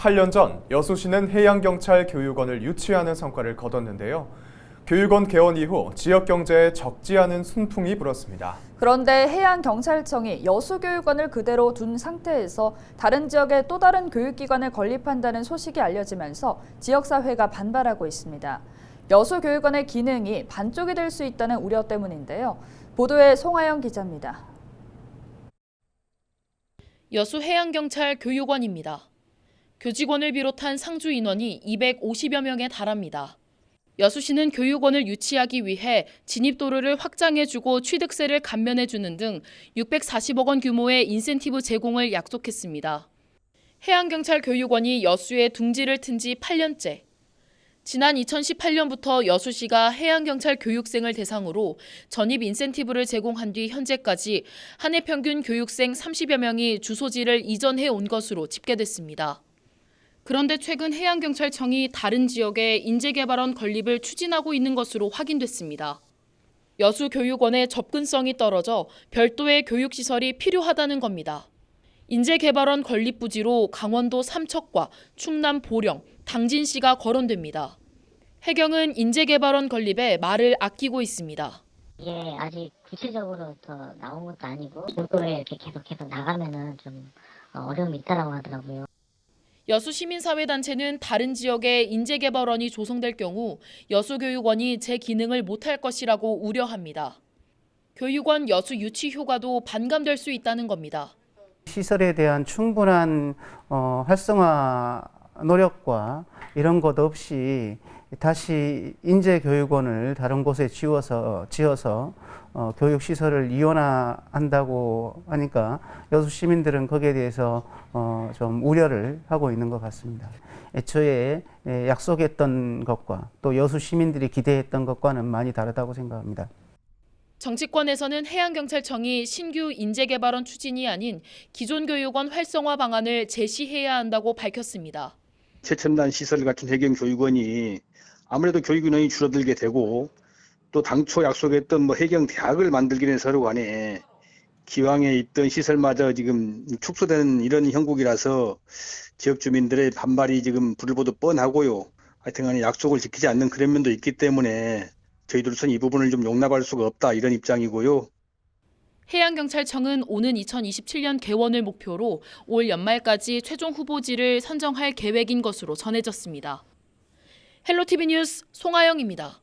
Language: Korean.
8년 전 여수시는 해양경찰 교육원을 유치하는 성과를 거뒀는데요. 교육원 개원 이후 지역 경제에 적지 않은 순풍이 불었습니다. 그런데 해양경찰청이 여수교육원을 그대로 둔 상태에서 다른 지역에 또 다른 교육기관을 건립한다는 소식이 알려지면서 지역사회가 반발하고 있습니다. 여수교육원의 기능이 반쪽이 될 수 있다는 우려 때문인데요. 보도에 송하영 기자입니다. 여수해양경찰 교육원입니다. 교직원을 비롯한 상주 인원이 250여 명에 달합니다. 여수시는 교육원을 유치하기 위해 진입도로를 확장해주고 취득세를 감면해주는 등 640억 원 규모의 인센티브 제공을 약속했습니다. 해양경찰 교육원이 여수에 둥지를 튼 지 8년째. 지난 2018년부터 여수시가 해양경찰 교육생을 대상으로 전입 인센티브를 제공한 뒤 현재까지 한 해 평균 교육생 30여 명이 주소지를 이전해 온 것으로 집계됐습니다. 그런데 최근 해양경찰청이 다른 지역에 인재개발원 건립을 추진하고 있는 것으로 확인됐습니다. 여수교육원의 접근성이 떨어져 별도의 교육시설이 필요하다는 겁니다. 인재개발원 건립 부지로 강원도 삼척과 충남 보령, 당진시가 거론됩니다. 해경은 인재개발원 건립에 말을 아끼고 있습니다. 이게 아직 구체적으로 더 나온 것도 아니고 별도로 이렇게 계속 나가면은 좀 어려움이 있다라고 하더라고요. 여수시민사회단체는 다른 지역에 인재개발원이 조성될 경우 여수교육원이 제 기능을 못할 것이라고 우려합니다. 교육원 여수 유치 효과도 반감될 수 있다는 겁니다. 시설에 대한 충분한 활성화 노력과 이런 것 없이 다시 인재교육원을 다른 곳에 지어서 교육시설을 이원화한다고 하니까 여수 시민들은 거기에 대해서 좀 우려를 하고 있는 것 같습니다. 애초에 약속했던 것과 또 여수 시민들이 기대했던 것과는 많이 다르다고 생각합니다. 정치권에서는 해양경찰청이 신규 인재개발원 추진이 아닌 기존 교육원 활성화 방안을 제시해야 한다고 밝혔습니다. 최첨단 시설 같은 해경교육원이 아무래도 교육 인원이 줄어들게 되고 또 당초 약속했던 해경대학을 만들기는 서로 간에 기왕에 있던 시설마저 지금 축소되는 이런 형국이라서 지역 주민들의 반발이 지금 불을 보듯 뻔하고요. 하여튼 간에 약속을 지키지 않는 그런 면도 있기 때문에 저희들로서는 이 부분을 좀 용납할 수가 없다 이런 입장이고요. 해양경찰청은 오는 2027년 개원을 목표로 올 연말까지 최종 후보지를 선정할 계획인 것으로 전해졌습니다. 헬로티비 뉴스 송하영입니다.